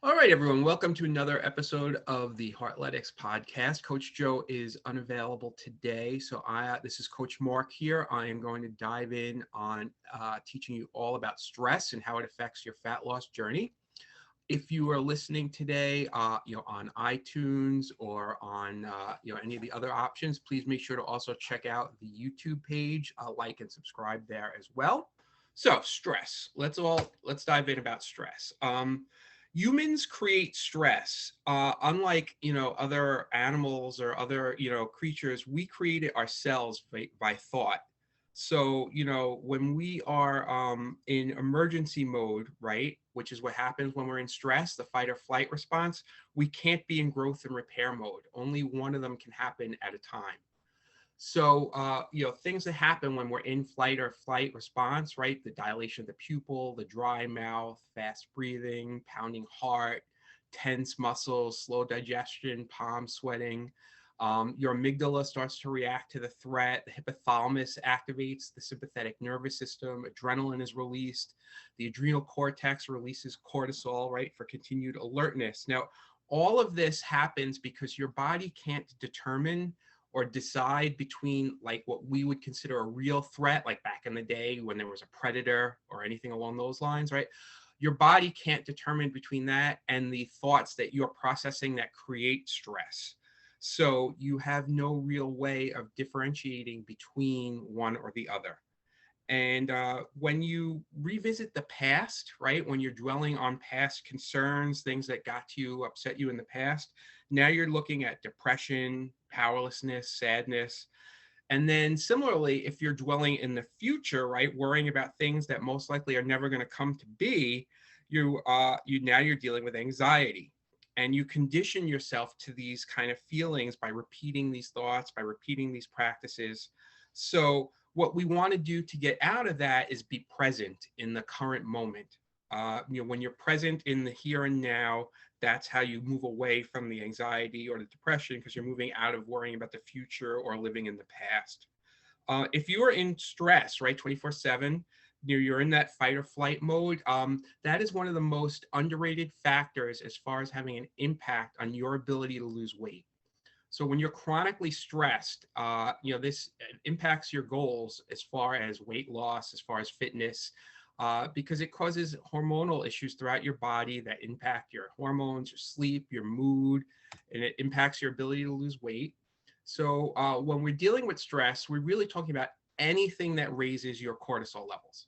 All right, everyone. Welcome to another episode of the Heartletics podcast. Coach Joe is unavailable today, so this is Coach Marc here. I am going to dive in on teaching you all about stress and how it affects your fat loss journey. If you are listening today, on iTunes or on any of the other options, please make sure to also check out the YouTube page, like and subscribe there as well. So, stress. Let's dive in about stress. Humans create stress. Unlike other animals or other creatures, we create it ourselves by thought. So, when we are in emergency mode, right, which is what happens when we're in stress, the fight or flight response, we can't be in growth and repair mode. Only one of them can happen at a time. So, things that happen when we're in flight or flight response, right? The dilation of the pupil, the dry mouth, fast breathing, pounding heart, tense muscles, slow digestion, palm sweating. Your amygdala starts to react to the threat. The hypothalamus activates the sympathetic nervous system. Adrenaline is released. The adrenal cortex releases cortisol, right, for continued alertness. Now, all of this happens because your body can't determine or decide between like what we would consider a real threat, like back in the day when there was a predator or anything along those lines, right? Your body can't determine between that and the thoughts that you're processing that create stress. So you have no real way of differentiating between one or the other. And when you revisit the past, right, when you're dwelling on past concerns, things that got you, upset you in the past, now you're looking at depression, powerlessness, sadness. And then similarly, if you're dwelling in the future, right, worrying about things that most likely are never going to come to be, you're dealing with anxiety. And you condition yourself to these kind of feelings by repeating these thoughts, by repeating these practices. So what we want to do to get out of that is be present in the current moment. When you're present in the here and now, that's how you move away from the anxiety or the depression, because you're moving out of worrying about the future or living in the past. If you are in stress, right, 24/7, you're in that fight or flight mode. That is one of the most underrated factors as far as having an impact on your ability to lose weight. So when you're chronically stressed, this impacts your goals as far as weight loss, as far as fitness, because it causes hormonal issues throughout your body that impact your hormones, your sleep, your mood, and it impacts your ability to lose weight. So when we're dealing with stress, we're really talking about anything that raises your cortisol levels.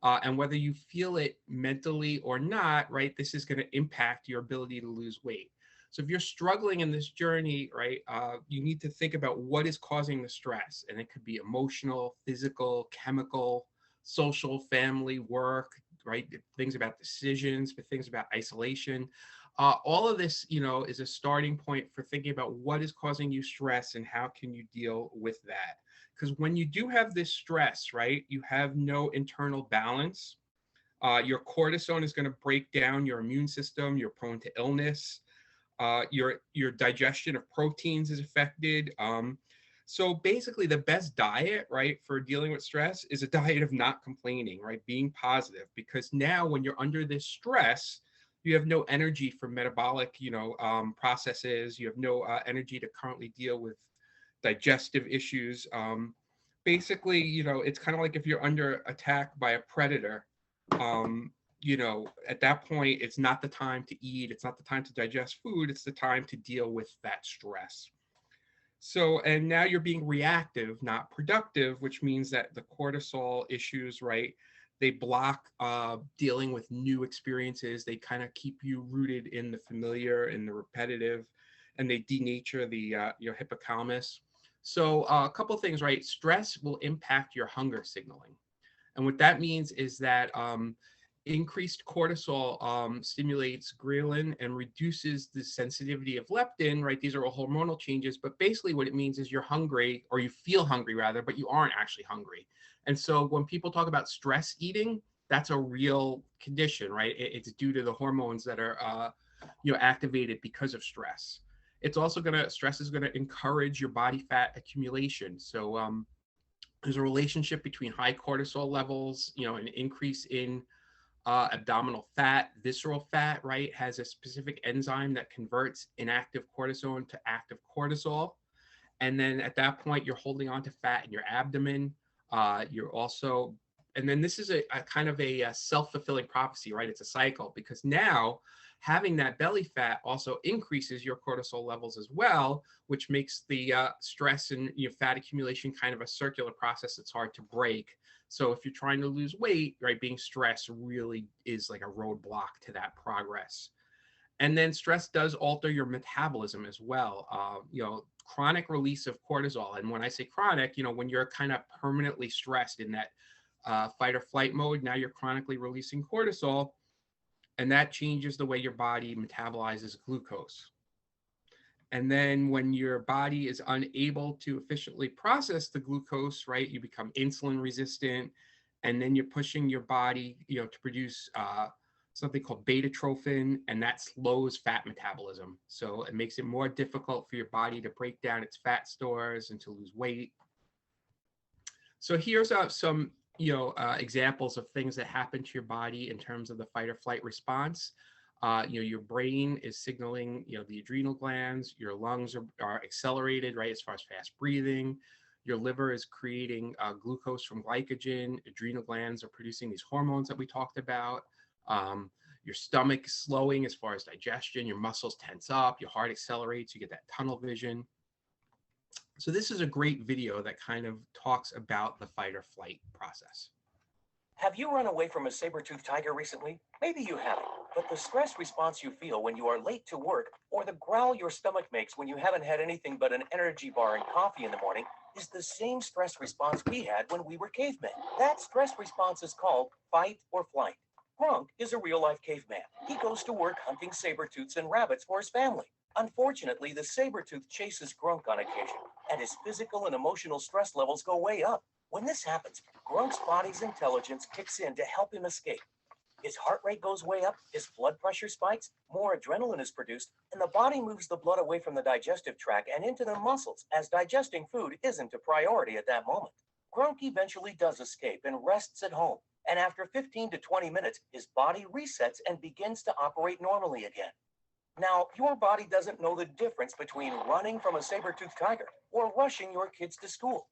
And whether you feel it mentally or not, right, this is going to impact your ability to lose weight. So if you're struggling in this journey, right, you need to think about what is causing the stress. And it could be emotional, physical, chemical, social, family, work, right? Things about decisions, but things about isolation. All of this, is a starting point for thinking about what is causing you stress and how can you deal with that. Because when you do have this stress, right, you have no internal balance. Your cortisol is going to break down your immune system. You're prone to illness. Your digestion of proteins is affected. So basically, the best diet, right, for dealing with stress is a diet of not complaining, right, being positive. Because now, when you're under this stress, you have no energy for metabolic, processes. You have no energy to currently deal with digestive issues. Basically, it's kind of like if you're under attack by a predator. Um, at that point, it's not the time to eat. It's not the time to digest food. It's the time to deal with that stress. So, and now you're being reactive, not productive, which means that the cortisol issues, right? They block dealing with new experiences. They kind of keep you rooted in the familiar and the repetitive, and they denature your hippocampus. So, a couple of things, right? Stress will impact your hunger signaling. And what that means is that increased cortisol stimulates ghrelin and reduces the sensitivity of leptin, right? These are all hormonal changes, but basically what it means is you're hungry, or you feel hungry rather, but you aren't actually hungry. And so when people talk about stress eating, that's a real condition, right? It's due to the hormones that are, activated because of stress. It's also stress is gonna encourage your body fat accumulation. So there's a relationship between high cortisol levels, an increase in abdominal fat, visceral fat, right, has a specific enzyme that converts inactive cortisone to active cortisol. And then at that point, you're holding on to fat in your abdomen. You're also, and then this is a kind of a self-fulfilling prophecy, right? It's a cycle because now having that belly fat also increases your cortisol levels as well, which makes the stress and fat accumulation kind of a circular process that's hard to break. So if you're trying to lose weight, right, being stressed really is like a roadblock to that progress. And then stress does alter your metabolism as well. Chronic release of cortisol. And when I say chronic, when you're kind of permanently stressed in that fight or flight mode, now you're chronically releasing cortisol, and that changes the way your body metabolizes glucose. And then when your body is unable to efficiently process the glucose, right, you become insulin resistant, and then you're pushing your body, to produce something called beta trophin, and that slows fat metabolism. So it makes it more difficult for your body to break down its fat stores and to lose weight. So here's some examples of things that happen to your body in terms of the fight or flight response. Your brain is signaling, the adrenal glands, your lungs are accelerated, right, as far as fast breathing. Your liver is creating glucose from glycogen. Adrenal glands are producing these hormones that we talked about. Your stomach is slowing as far as digestion. Your muscles tense up. Your heart accelerates. You get that tunnel vision. So this is a great video that kind of talks about the fight or flight process. Have you run away from a saber-toothed tiger recently? Maybe you haven't, but the stress response you feel when you are late to work or the growl your stomach makes when you haven't had anything but an energy bar and coffee in the morning is the same stress response we had when we were cavemen. That stress response is called fight or flight. Grunk is a real-life caveman. He goes to work hunting saber-tooths and rabbits for his family. Unfortunately, the saber-tooth chases Grunk on occasion, and his physical and emotional stress levels go way up. When this happens, Grunk's body's intelligence kicks in to help him escape. His heart rate goes way up, his blood pressure spikes, more adrenaline is produced, and the body moves the blood away from the digestive tract and into the muscles, as digesting food isn't a priority at that moment. Grunk eventually does escape and rests at home, and after 15 to 20 minutes, his body resets and begins to operate normally again. Now, your body doesn't know the difference between running from a saber-toothed tiger or rushing your kids to school.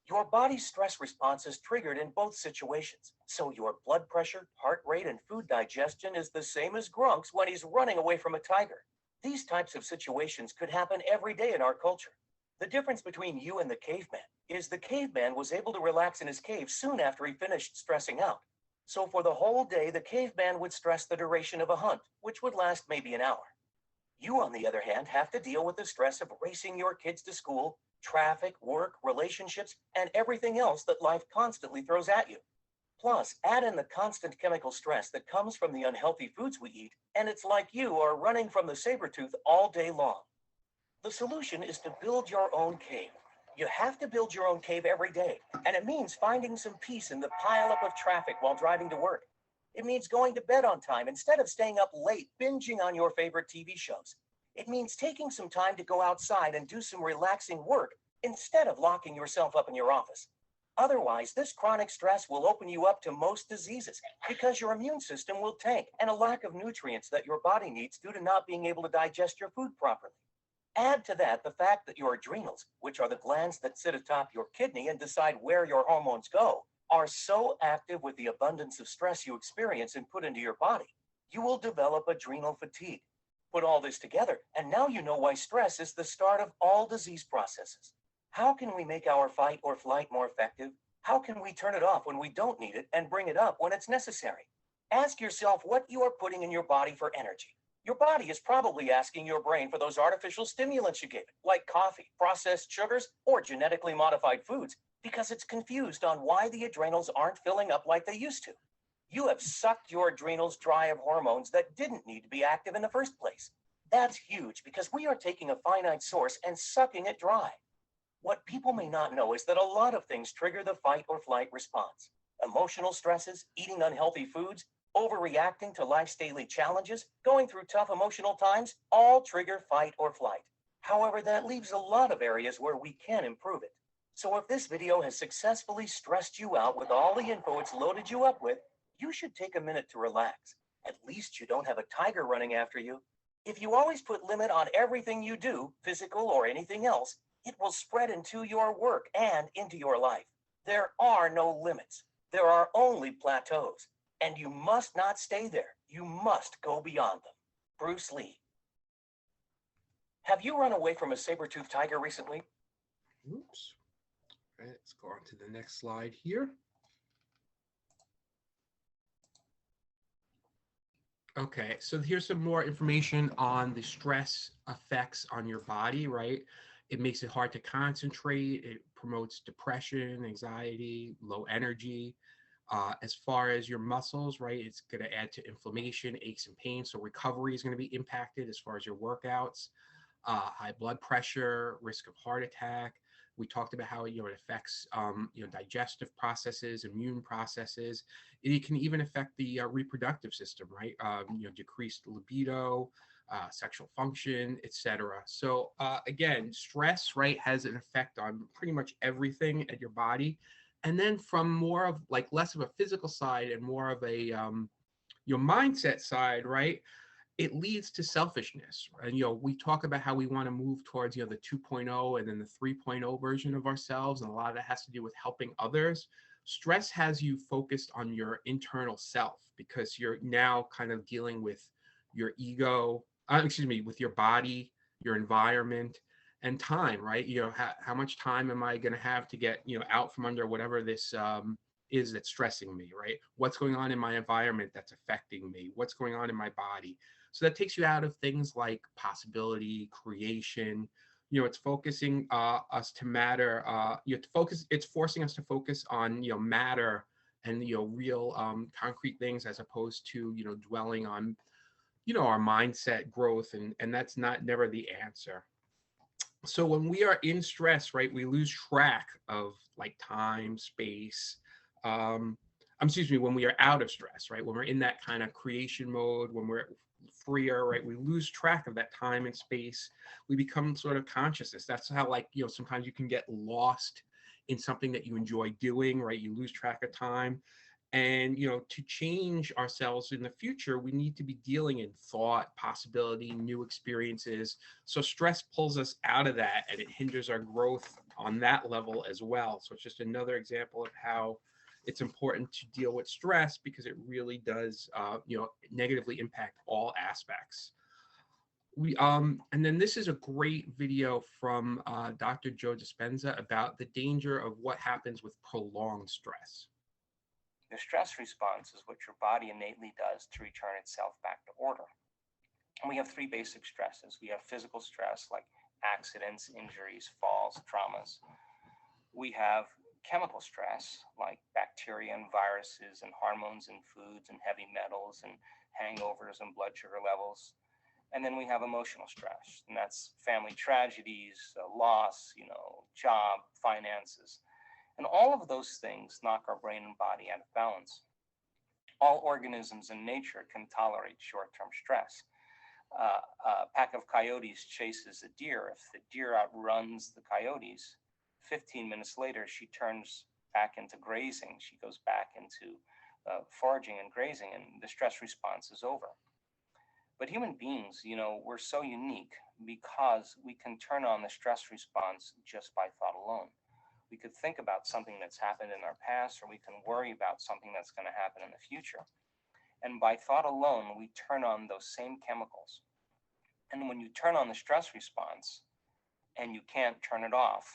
Your body's stress response is triggered in both situations, so your blood pressure, heart rate, and food digestion is the same as Grunk's when he's running away from a tiger. These types of situations could happen every day in our culture. The difference between you and the caveman is the caveman was able to relax in his cave soon after he finished stressing out. So for the whole day, the caveman would stress the duration of a hunt, which would last maybe an hour. You, on the other hand, have to deal with the stress of racing your kids to school, traffic, work, relationships, and everything else that life constantly throws at you. Plus, add in the constant chemical stress that comes from the unhealthy foods we eat, and it's like you are running from the saber-tooth all day long. The solution is to build your own cave. You have to build your own cave every day, and it means finding some peace in the pileup of traffic while driving to work. It means going to bed on time instead of staying up late binging on your favorite TV shows. It means taking some time to go outside and do some relaxing work instead of locking yourself up in your office. Otherwise, this chronic stress will open you up to most diseases because your immune system will tank and a lack of nutrients that your body needs due to not being able to digest your food properly. Add to that the fact that your adrenals, which are the glands that sit atop your kidney and decide where your hormones go, are so active with the abundance of stress you experience and put into your body, you will develop adrenal fatigue. Put all this together, and now you know why stress is the start of all disease processes. How can we make our fight or flight more effective? How can we turn it off when we don't need it and bring it up when it's necessary? Ask yourself what you are putting in your body for energy. Your body is probably asking your brain for those artificial stimulants you gave it, like coffee, processed sugars, or genetically modified foods, because it's confused on why the adrenals aren't filling up like they used to. You have sucked your adrenals dry of hormones that didn't need to be active in the first place. That's huge because we are taking a finite source and sucking it dry. What people may not know is that a lot of things trigger the fight or flight response. Emotional stresses, eating unhealthy foods, overreacting to life's daily challenges, going through tough emotional times, all trigger fight or flight. However, that leaves a lot of areas where we can improve it. So if this video has successfully stressed you out with all the info it's loaded you up with, you should take a minute to relax. At least you don't have a tiger running after you. If you always put limit on everything you do, physical or anything else, it will spread into your work and into your life. There are no limits. There are only plateaus, and you must not stay there. You must go beyond them. Bruce Lee. Have you run away from a saber-toothed tiger recently? Oops. All right, let's go on to the next slide here. Okay, so here's some more information on the stress effects on your body, right? It makes it hard to concentrate. It promotes depression, anxiety, low energy. As far as your muscles, right, it's going to add to inflammation, aches and pains. So recovery is going to be impacted as far as your workouts, high blood pressure, risk of heart attack. We talked about how, it affects, digestive processes, immune processes. It can even affect the reproductive system, right? Decreased libido, sexual function, etc. So again, stress, right, has an effect on pretty much everything at your body. And then from more of like less of a physical side and more of a your mindset side, right? It leads to selfishness. And we talk about how we want to move towards the 2.0 and then the 3.0 version of ourselves, and a lot of that has to do with helping others. Stress has you focused on your internal self because you're now kind of dealing with your ego, with your body, your environment, and time, right? How much time am I going to have to get out from under whatever this is that's stressing me, right? What's going on in my environment that's affecting me? What's going on in my body? So that takes you out of things like possibility, creation. It's focusing us to matter. You have to focus. It's forcing us to focus on matter and real concrete things as opposed to dwelling on our mindset growth, and that's never the answer. So when we are in stress, right, we lose track of like time, space. When we are out of stress, right, when we're in that kind of creation mode, when we're freer, right, we lose track of that time and space. We become sort of consciousness. That's how, like, sometimes you can get lost in something that you enjoy doing, right? You lose track of time. And to change ourselves in the future, we need to be dealing in thought, possibility, new experiences. So stress pulls us out of that, and it hinders our growth on that level as well. So it's just another example of how it's important to deal with stress, because it really does negatively impact all aspects. And then this is a great video from Dr. Joe Dispenza about the danger of what happens with prolonged stress. The stress response is what your body innately does to return itself back to order. And we have three basic stresses. We have physical stress, like accidents, injuries, falls, traumas. We have chemical stress, like bacteria and viruses and hormones in foods and heavy metals and hangovers and blood sugar levels. And then we have emotional stress, and that's family tragedies, loss, job, finances. And all of those things knock our brain and body out of balance. All organisms in nature can tolerate short-term stress. A pack of coyotes chases a deer. If the deer outruns the coyotes, 15 minutes later, she turns back into grazing. She goes back into foraging and grazing, and the stress response is over. But human beings, we're so unique because we can turn on the stress response just by thought alone. We could think about something that's happened in our past, or we can worry about something that's going to happen in the future. And by thought alone, we turn on those same chemicals. And when you turn on the stress response and you can't turn it off,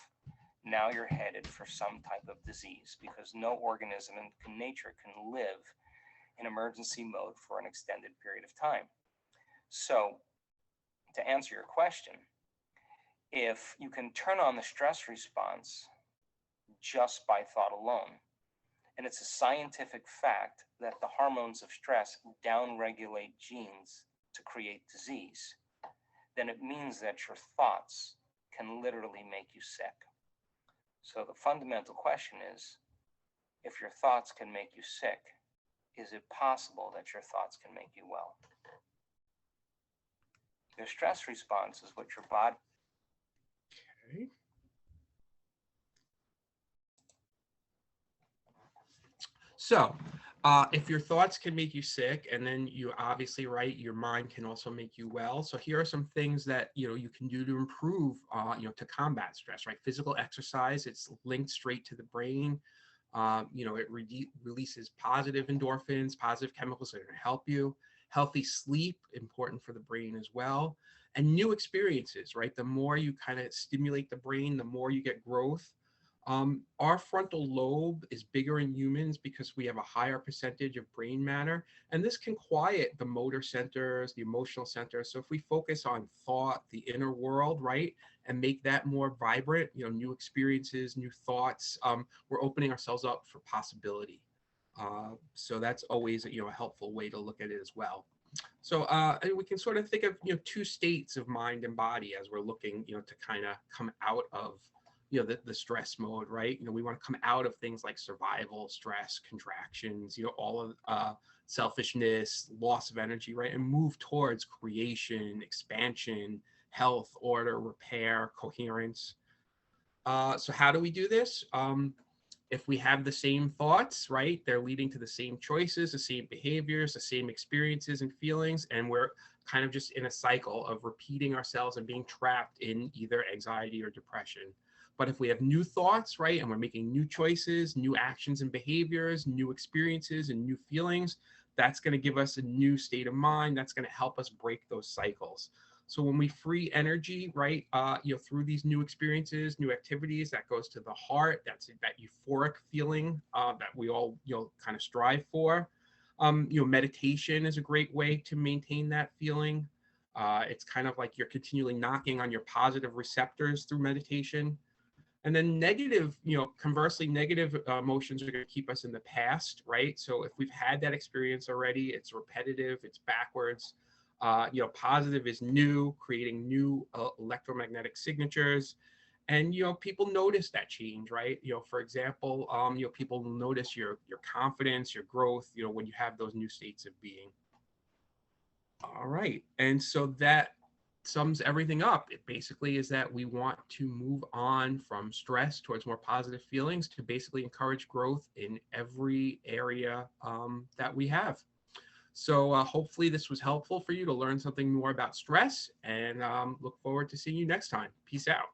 now you're headed for some type of disease, because no organism in nature can live in emergency mode for an extended period of time. So to answer your question, if you can turn on the stress response just by thought alone, and it's a scientific fact that the hormones of stress downregulate genes to create disease, then it means that your thoughts can literally make you sick. So the fundamental question is, if your thoughts can make you sick, is it possible that your thoughts can make you well? The stress response is what your body... Okay. So If your thoughts can make you sick, and then you obviously, right, your mind can also make you well. So here are some things that you can do to improve, to combat stress. Right, physical exercise. It's linked straight to the brain. It releases positive endorphins, positive chemicals that are going to help you. Healthy sleep, important for the brain as well. And new experiences, right? The more you kind of stimulate the brain, the more you get growth. Our frontal lobe is bigger in humans because we have a higher percentage of brain matter, and this can quiet the motor centers, the emotional centers. So if we focus on thought, the inner world, right, and make that more vibrant, new experiences, new thoughts, we're opening ourselves up for possibility. So that's always a helpful way to look at it as well. So and we can sort of think of two states of mind and body as we're looking to kind of come out of the stress mode, right? We want to come out of things like survival, stress, contractions, all of selfishness, loss of energy, right, and move towards creation, expansion, health, order, repair, coherence. So how do we do this? If we have the same thoughts, right, they're leading to the same choices, the same behaviors, the same experiences and feelings, and we're kind of just in a cycle of repeating ourselves and being trapped in either anxiety or depression. But if we have new thoughts, right, and we're making new choices, new actions and behaviors, new experiences and new feelings, that's going to give us a new state of mind. That's going to help us break those cycles. So when we free energy, right, through these new experiences, new activities, that goes to the heart. That's that euphoric feeling that we all, kind of strive for. Meditation is a great way to maintain that feeling. It's kind of like you're continually knocking on your positive receptors through meditation. And then negative, conversely, negative emotions are going to keep us in the past, right? So if we've had that experience already, it's repetitive, it's backwards. Positive is new, creating new electromagnetic signatures. And, people notice that change, right? For example, people notice your confidence, your growth, when you have those new states of being. All right. And so that sums everything up. It basically is that we want to move on from stress towards more positive feelings to basically encourage growth in every area that we have. So hopefully this was helpful for you to learn something more about stress, and look forward to seeing you next time. Peace out.